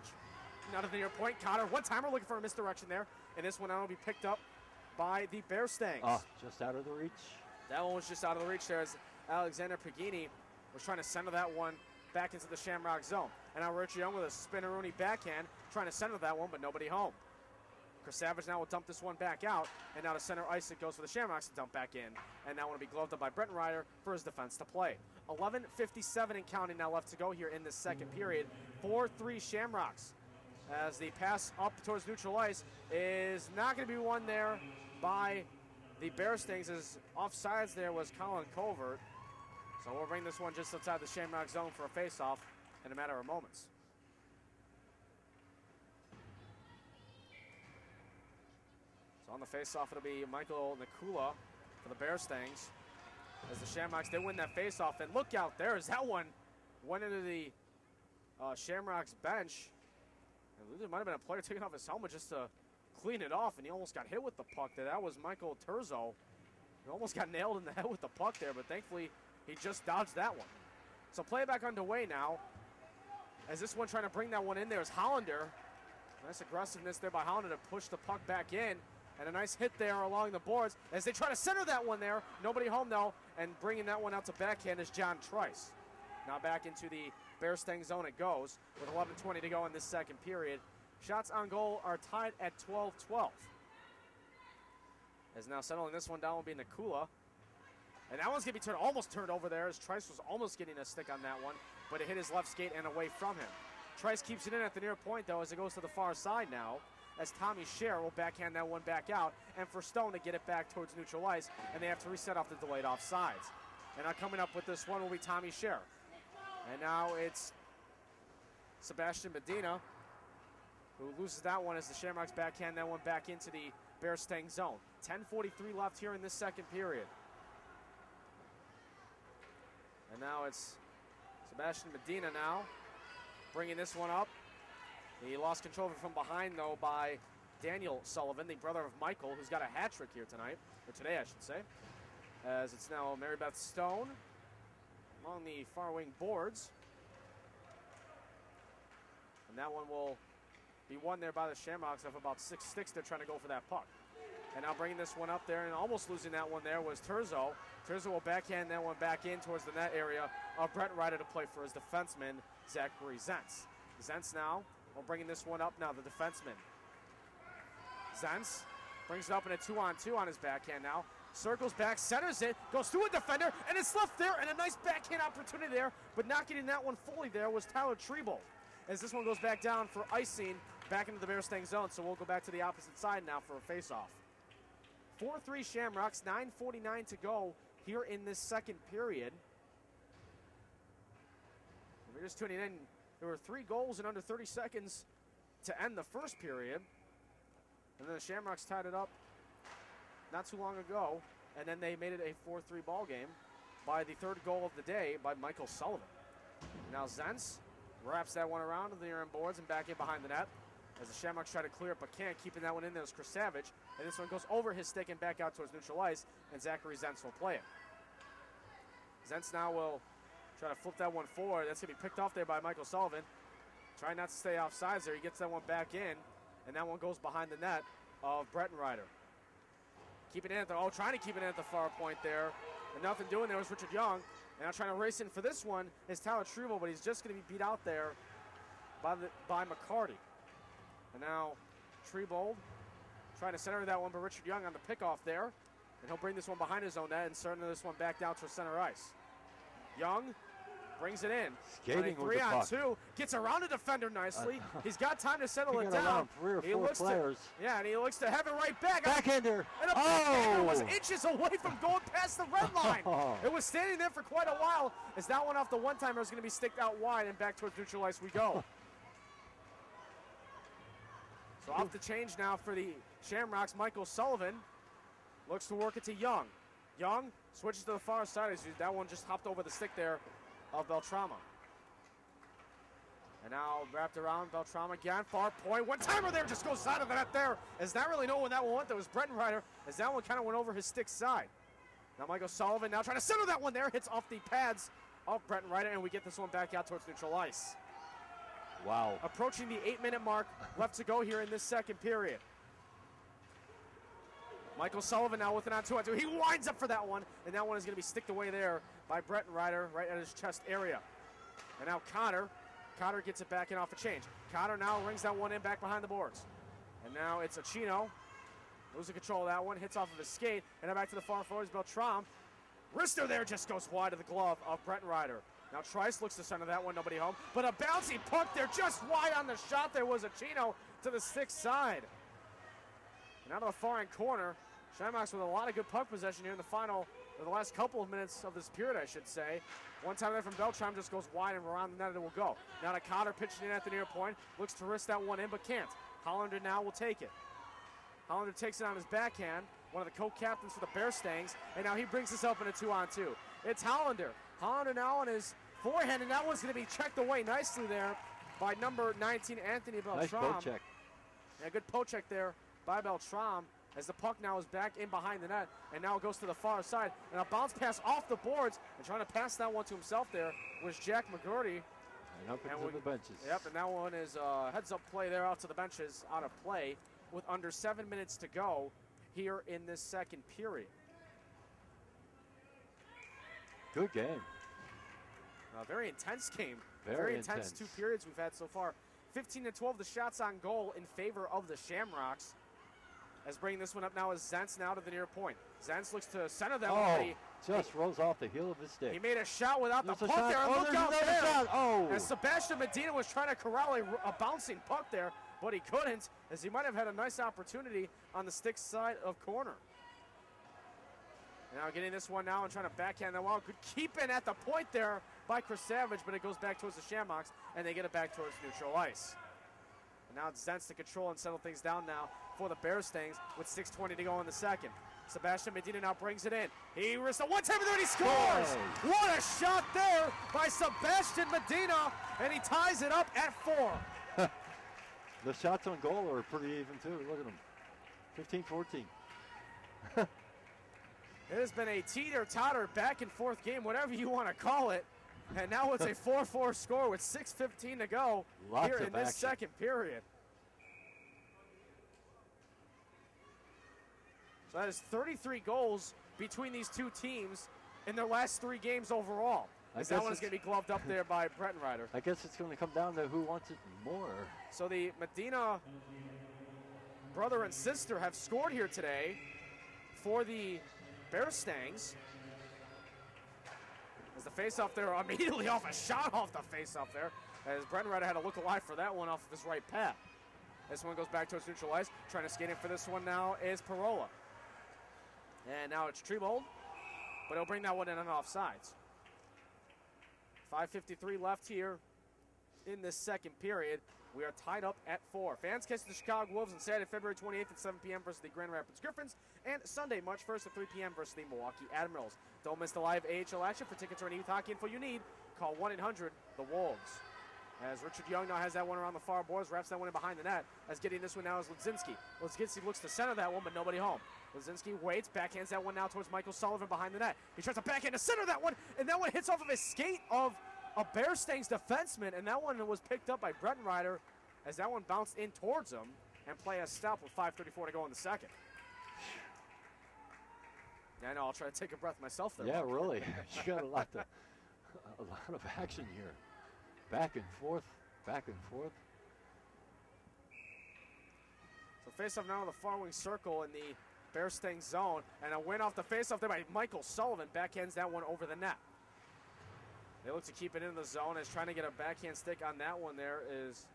Now to the near point. Cotter, one-timer looking for a misdirection there. And this one now will be picked up by the Bear Stangs. Oh, just out of the reach. That one was just out of the reach there as Alexander Pagini was trying to center that one back into the Shamrock zone. And now Richard Young with a spinneroonie backhand trying to center that one, but nobody home. Krusavage now will dump this one back out, and now to center ice it goes for the Shamrocks to dump back in. And that one will be gloved up by Brenton Ryder for his defense to play. 11:57 and counting now left to go here in this second period. 4-3 Shamrocks. As the pass up towards neutral ice is not going to be won there by the Bear Stings, as offsides there was Colin Covert. So we'll bring this one just outside the Shamrock zone for a face-off in a matter of moments. So on the face-off, it'll be Michael Nikula for the Bear Stings. As the Shamrocks, they win that face-off. And look out there, as that one went into the Shamrocks bench. And there might have been a player taking off his helmet just to clean it off, and he almost got hit with the puck there. That was Michael Terzo. He almost got nailed in the head with the puck there, but thankfully he just dodged that one. So play back underway now. As this one trying to bring that one in there is Hollander. Nice aggressiveness there by Hollander to push the puck back in. And a nice hit there along the boards as they try to center that one there. Nobody home though, and bringing that one out to backhand is John Trice. Now back into the Bear Stang zone it goes with 11:20 to go in this second period. Shots on goal are tied at 12-12. As now settling this one down will be Nikula. And that one's going to be almost turned over there as Trice was almost getting a stick on that one, but it hit his left skate and away from him. Trice keeps it in at the near point, though, as it goes to the far side now, as Tommy Scher will backhand that one back out, and for Stone to get it back towards neutral ice, and they have to reset off the delayed offsides. And now coming up with this one will be Tommy Scher. And now it's Sebastian Medina, who loses that one as the Shamrocks backhand that one back into the Bear Stang zone. 10:43 left here in this second period. And now it's Sebastian Medina now bringing this one up. He lost control of it from behind, though, by Daniel Sullivan, the brother of Michael, who's got a hat trick here tonight, or today, I should say. As it's now Mary Beth Stone along the far wing boards. And that one will be won there by the Shamrocks of about 6 sticks. They're trying to go for that puck. And now bringing this one up there and almost losing that one there was Terzo. Terzo will backhand that one back in towards the net area of Brent Ryder to play for his defenseman, Zachary Zentz. Zentz now, well, bringing this one up now, the defenseman. Zentz brings it up in a 2-on-2 on his backhand now. Circles back, centers it, goes through a defender, and it's left there, and a nice backhand opportunity there, but not getting that one fully there was Tyler Treble. As this one goes back down for icing back into the Bear Stang zone, so we'll go back to the opposite side now for a face-off. 4-3 Shamrocks, 9:49 to go here in this second period. If you're just tuning in, there were 3 goals in under 30 seconds to end the first period. And then the Shamrocks tied it up not too long ago, and then they made it a 4-3 ball game by the third goal of the day by Michael Sullivan. Now Zentz wraps that one around to the near end boards and back in behind the net. As the Shamrocks try to clear it, but can't. Keeping that one in there is Krusavage. And this one goes over his stick and back out towards neutral ice, and Zachary Zentz will play it. Zentz now will try to flip that one forward. That's going to be picked off there by Michael Sullivan. Trying not to stay offsides there. He gets that one back in, and that one goes behind the net of Bretton Ryder. Keeping it at the, trying to keep it in at the far point there. And nothing doing there was Richard Young. And now trying to race in for this one is Tyler Treble, but he's just going to be beat out there by McCarty. And now Treble trying to center that one, but Richard Young on the pickoff there. And he'll bring this one behind his own net and sending this one back down to center ice. Young brings it in. Skating with the puck. 3-on-2. Gets around a defender nicely. He's got time to settle it down. 3 or 4 players. And he looks to have it right back. Backhander. And a backhander was inches away from going past the red line. It was standing there for quite a while as that one off the one-timer is going to be sticked out wide and back towards neutral ice we go. So off the change now for the Shamrocks. Michael Sullivan looks to work it to Young. Young switches to the far side. As that one just hopped over the stick there of Beltrama. And now wrapped around Beltrama again. Far point. One timer there just goes side of the net there. As not really know when that one went. That was Brettenreiter. As that one kind of went over his stick side. Now Michael Sullivan now trying to center that one there. Hits off the pads of Brettenreiter. And we get this one back out towards neutral ice. Wow. Approaching the 8-minute mark left to go here in this second period. Michael Sullivan now with it on 2-on-2. He winds up for that one, and that one is going to be sticked away there by Brettenreiter right at his chest area. And now Cotter gets it back in off a change. Cotter now rings that one in back behind the boards. And now it's Achino. Losing control of that one, hits off of his skate, and now back to the far forwards, Beltram. Wrister there just goes wide of the glove of Brettenreiter. Now Trice looks to center that one, nobody home. But a bouncy puck there just wide on the shot there was Achino to the stick side. And now to the far end corner. Shamrocks with a lot of good puck possession here in the last couple of minutes of this period, I should say. One time there from Beltram just goes wide and around the net and it will go. Now to Cotter pitching in at the near point. Looks to wrist that one in but can't. Hollander now will take it. Hollander takes it on his backhand. One of the co-captains for the Bear Stangs. And now he brings this up in a 2-on-2. It's Hollander. Hollander now on his forehand, and that one's going to be checked away nicely there by number 19, Anthony Beltram. Nice poke check. Yeah, good poke check there by Beltram as the puck now is back in behind the net, and now it goes to the far side. And a bounce pass off the boards, and trying to pass that one to himself there was Jack McGurty. And up into the benches. Yep, and that one is heads-up play there out to the benches, out of play, with under 7 minutes to go here in this second period. Good game. A very intense game. Very intense 2 periods we've had so far. 15-12 the shots on goal in favor of the Shamrocks. As bringing this one up now is Zentz now to the near point. Zentz looks to center that one. Just rolls off the heel of his stick. He made a shot without the puck there. And look out there. Shot. Oh. As Sebastian Medina was trying to corral a bouncing puck there, but he couldn't, as he might have had a nice opportunity on the stick side of corner. Now getting this one now and trying to backhand that one. Good keeping at the point there by Chris Savage, but it goes back towards the Shamrocks, and they get it back towards neutral ice. And now it's Zentz to control and settle things down now for the Bear Stangs with 6:20 to go in the second. Sebastian Medina now brings it in. He risks a one-timer there and he scores! Hey. What a shot there by Sebastian Medina, and he ties it up at 4. The shots on goal are pretty even too. Look at them. 15-14. It has been a teeter-totter back-and-forth game, whatever you want to call it. And now it's a 4-4 score with 6:15 to go here in this second period. So that is 33 goals between these two teams in their last 3 games overall. That one is going to be gloved up there by Brettenreiter. I guess it's going to come down to who wants it more. So the Medina brother and sister have scored here today for the Bear Stangs. As the faceoff there immediately off a shot off the faceoff there, as Brettenreiter had to look alive for that one off of his right pad. This one goes back towards neutral ice. Trying to skate in for this one now is Parola. And now it's Trebold, but he'll bring that one in on offsides. 5:53 left here in this second period. We are tied up at 4. Fans catch the Chicago Wolves on Saturday, February 28th at 7 p.m. versus the Grand Rapids Griffins, and Sunday, March 1st at 3 p.m. versus the Milwaukee Admirals. Don't miss the live AHL action. For tickets or any youth hockey info you need, call 1-800-THE-WOLVES. As Richard Young now has that one around the far boards, wraps that one in behind the net. As getting this one now is Ludzinski. Ludzinski looks to center that one, but nobody home. Ludzinski waits, backhands that one now towards Michael Sullivan behind the net. He tries to backhand to center that one, and that one hits off of his skate of a Bear Stangs defenseman, and that one was picked up by Brettenreiter as that one bounced in towards him, and play has stopped with 5:34 to go in the second. Yeah, I know, I'll try to take a breath myself there. Yeah, really. You got a lot of action here. Back and forth, back and forth. So face-off now in the far wing circle in the Bear Stang zone, and a win off the face-off there by Michael Sullivan. Backhands that one over the net. They look to keep it in the zone as trying to get a backhand stick on that one there is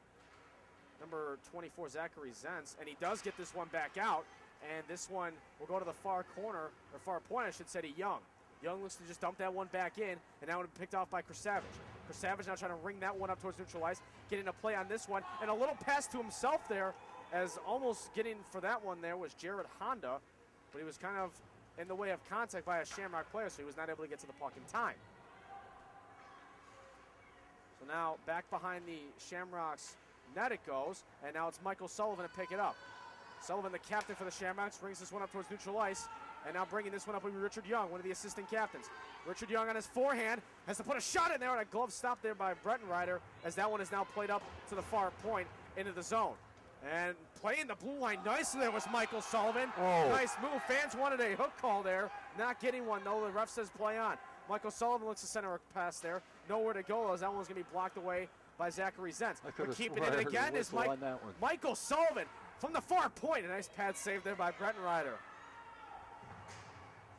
number 24, Zachary Zentz, and he does get this one back out, and this one will go to the far corner, or far point, I should say, to Young. Young looks to just dump that one back in, and that one picked off by Chris Savage. Chris Savage now trying to ring that one up towards neutral ice, getting a play on this one, and a little pass to himself there as almost getting for that one there was Jared Honda, but he was kind of in the way of contact by a Shamrock player, so he was not able to get to the puck in time. So now back behind the Shamrocks net it goes, and now it's Michael Sullivan to pick it up. Sullivan, the captain for the Shamrocks, brings this one up towards neutral ice, and now bringing this one up will be Richard Young, one of the assistant captains. Richard Young on his forehand has to put a shot in there, and a glove stop there by Breitenreiter, as that one is now played up to the far point into the zone. And playing the blue line nicely there was Michael Sullivan. Oh. Nice move. Fans wanted a hook call there. Not getting one, though. The ref says play on. Michael Sullivan looks to center a pass there. Nowhere to go, as that one's going to be blocked away by Zachary Zentz. But keeping it again is Michael Sullivan from the far point. A nice pad save there by Breitenreiter.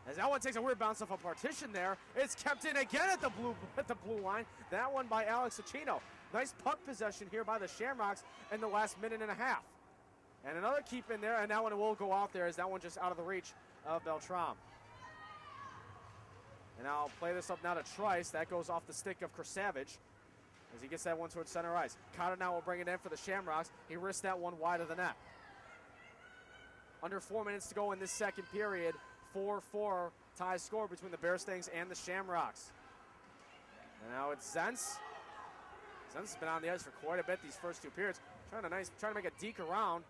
As that one takes a weird bounce off a partition there. It's kept in again at the blue line. That one by Alex Acino. Nice puck possession here by the Shamrocks in the last minute and a half. And another keep in there, and that one will go out there as that one just out of the reach of Beltram. And I'll play this up now to Trice. That goes off the stick of Krasavage as he gets that one towards center ice. Cotter now will bring it in for the Shamrocks. He risked that one wide of the net. Under 4 minutes to go in this second period. 4-4 tie score between the Bearstings and the Shamrocks. And now it's Zentz. Zentz has been on the ice for quite a bit these first two periods. Trying to make a deke around.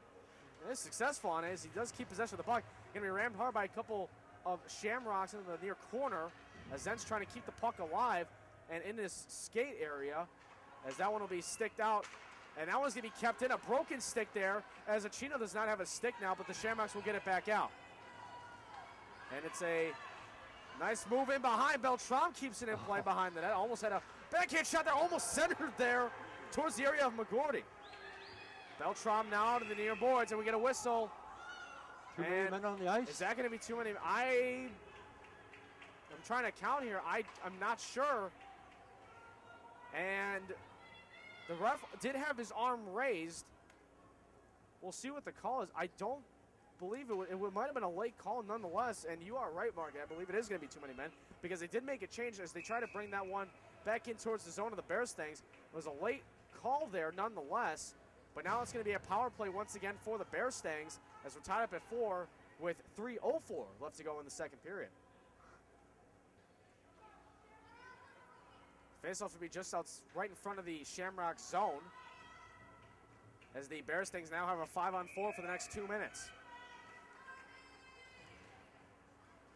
And is successful on it as he does keep possession of the puck. Going to be rammed hard by a couple of Shamrocks into the near corner as Zentz trying to keep the puck alive and in this skate area as that one will be sticked out. And that one's going to be kept in. A broken stick there as Acino does not have a stick now, but the Shamrocks will get it back out. And it's a nice move in behind. Beltram keeps it in play behind the net. Almost had a backhand shot there, almost centered there towards the area of McGordy. Beltram now out of the near boards, and we get a whistle. Too many men on the ice? Is that going to be too many? I'm trying to count here. I'm not sure. And the ref did have his arm raised. We'll see what the call is. I don't believe it might have been a late call nonetheless, and you are right, Mark. I believe it is going to be too many men because they did make a change as they try to bring that one back in towards the zone of the Bearstings. It was a late call there nonetheless, but now it's going to be a power play once again for the Bearstings as we're tied up at 4 with 3:04 left to go in the second period. Faceoff will be just out right in front of the Shamrock zone as the Bearstings now have a 5-on-4 for the next 2 minutes.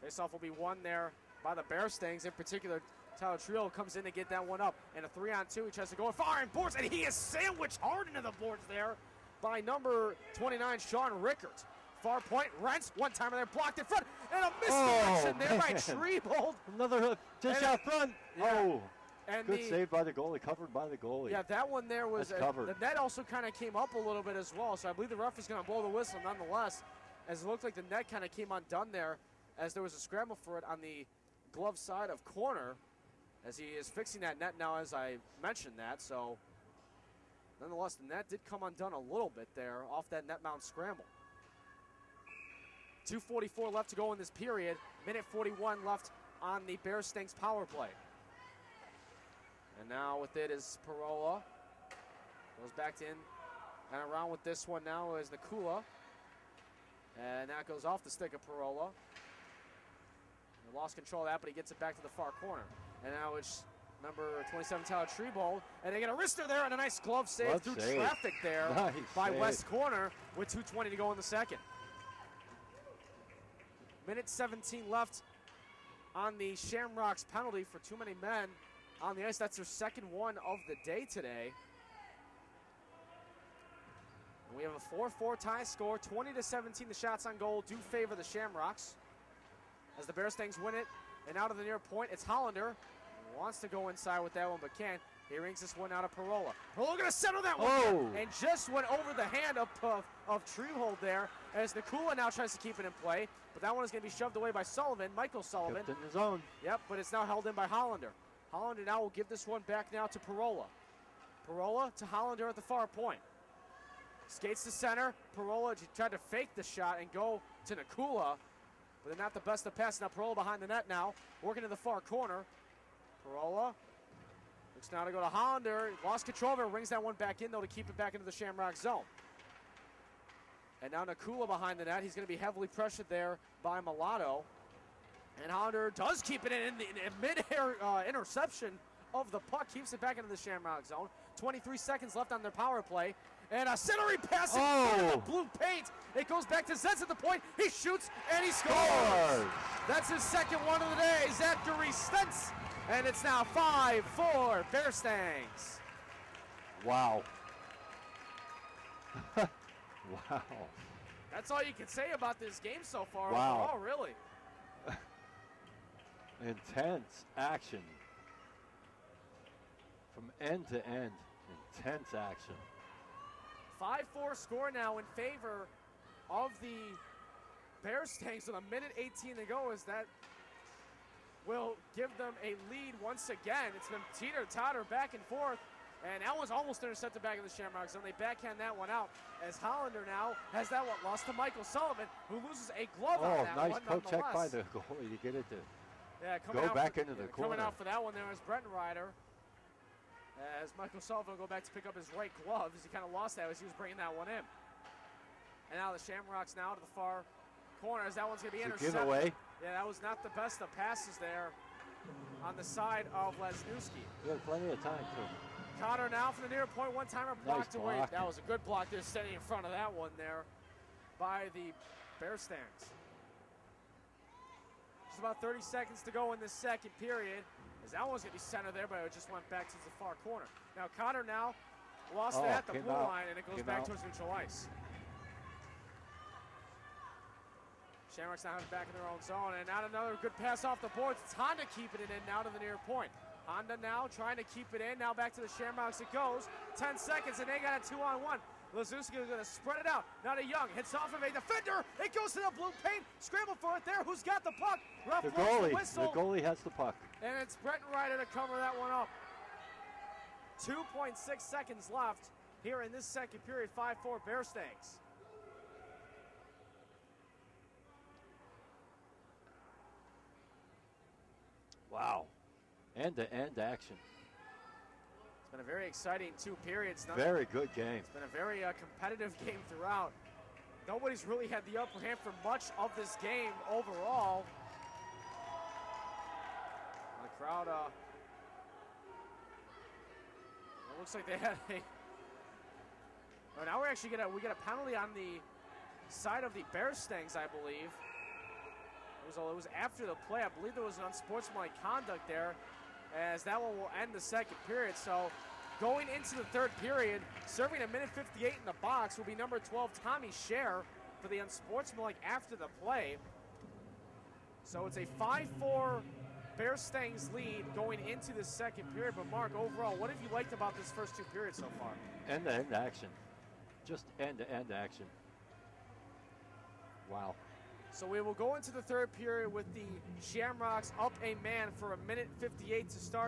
Faceoff will be won there by the Bearstings. In particular, Tyler Trio comes in to get that one up. And a 3-on-2, he tries to go far in boards, and he is sandwiched hard into the boards there by number 29, Sean Rickert. Far point, Rents, one-timer there, blocked in front, and a misdirection there by Treebold. Another hook, just out front. Yeah. Oh, and good save by the goalie, covered by the goalie. Yeah, that one there was, covered. The net also kind of came up a little bit as well, so I believe the ref is going to blow the whistle nonetheless, as it looked like the net kind of came undone there, as there was a scramble for it on the glove side of corner, as he is fixing that net now as I mentioned that. So nonetheless, the net did come undone a little bit there off that net mount scramble. 2:44 left to go in this period. Minute 41 left on the Bearstings power play. And now with it is Parola. Goes back in and around with this one now is Nakula. And that goes off the stick of Parola. He lost control of that, but he gets it back to the far corner. And now it's number 27, Tyler Treebold. And they get a wrister there and a nice glove save through traffic there by West Corner with 2:20 to go in the second. Minute 17 left on the Shamrocks penalty for too many men on the ice. That's their second one of the day today. And we have a 4-4 tie score. 20-17 the shots on goal do favor the Shamrocks as the Bearstings win it. And out of the near point, it's Hollander. Wants to go inside with that one, but can't. He rings this one out of Parola. Parola going to settle that one and just went over the hand of Treebold there as Nakula now tries to keep it in play. But that one is going to be shoved away by Sullivan, Michael Sullivan. Kept in his own. Yep, but it's now held in by Hollander. Hollander now will give this one back now to Parola. Parola to Hollander at the far point. Skates to center. Parola tried to fake the shot and go to Nakula, but they're not the best of passes. Now Parola behind the net now, working to the far corner. Parola looks now to go to Hollander. Lost control of it, rings that one back in though to keep it back into the Shamrock zone. And now Nakula behind the net. He's going to be heavily pressured there by Mulatto. And Hollander does keep it in the mid-air interception of the puck. Keeps it back into the Shamrock zone. 23 seconds left on their power play. And a centering pass into the blue paint. It goes back to Zetz at the point. He shoots and he scores. That's his second one of the day. Zachary Stentz. And it's now 5-4 Bear Stangs. Wow. Wow. That's all you can say about this game so far. Wow. Overall, really. Intense action. From end to end, intense action. 5-4 score now in favor of the Bear Stangs with a minute 18 to go, as that will give them a lead once again. It's been teeter-totter back and forth, and that one's almost intercepted back in the Shamrock zone. They backhand that one out as Hollander now has that one lost to Michael Sullivan, who loses a glove on that one. Nice poke check by the goalie to get it to go back into the corner. Coming out for that one there is Breton Ryder. As Michael Sullivan will go back to pick up his right glove, as he kind of lost that as he was bringing that one in. And now the Shamrocks now to the far corner, as that one's going to be intercepted. Giveaway. Yeah, that was not the best of passes there on the side of Lesniewski. He had plenty of time, too. Cotter now from the near point, one-timer blocked away. Block. That was a good block there, standing in front of that one there by the Bear Stangs. Just about 30 seconds to go in the second period, as that one's going to be centered there, but it just went back to the far corner. Now Cotter now lost it at the blue line, and it goes back towards neutral ice. Shamrocks now have it back in their own zone, and now another good pass off the boards. It's Honda keeping it in now to the near point. Honda now trying to keep it in. Now back to the Shamrocks it goes. 10 seconds, and they got a 2-on-1. Lesniewski is going to spread it out. Now to Young. Hits off of a defender. It goes to the blue paint. Scramble for it there. Who's got the puck? The goalie has the puck. And it's Breton Ryder to cover that one up. 2.6 seconds left here in this second period. 5-4 Bear Stangs. Wow. End-to-end action. It's been a very exciting 2 periods. Very good game. It's been a very competitive game throughout. Nobody's really had the upper hand for much of this game overall. The crowd, it looks like they had a. Oh, now we're actually get a penalty on the side of the Bear Stangs, I believe. It was after the play. I believe there was an unsportsmanlike conduct there, as that one will end the second period. So going into the third period, serving a minute 58 in the box will be number 12, Tommy Scher, for the unsportsmanlike after the play. So it's a 5-4 Bear Stangs lead going into the second period. But Mark, overall, what have you liked about this first 2 periods so far? End-to-end action. Just end-to-end action. Wow. So we will go into the third period with the Shamrocks up a man for a minute 58 to start.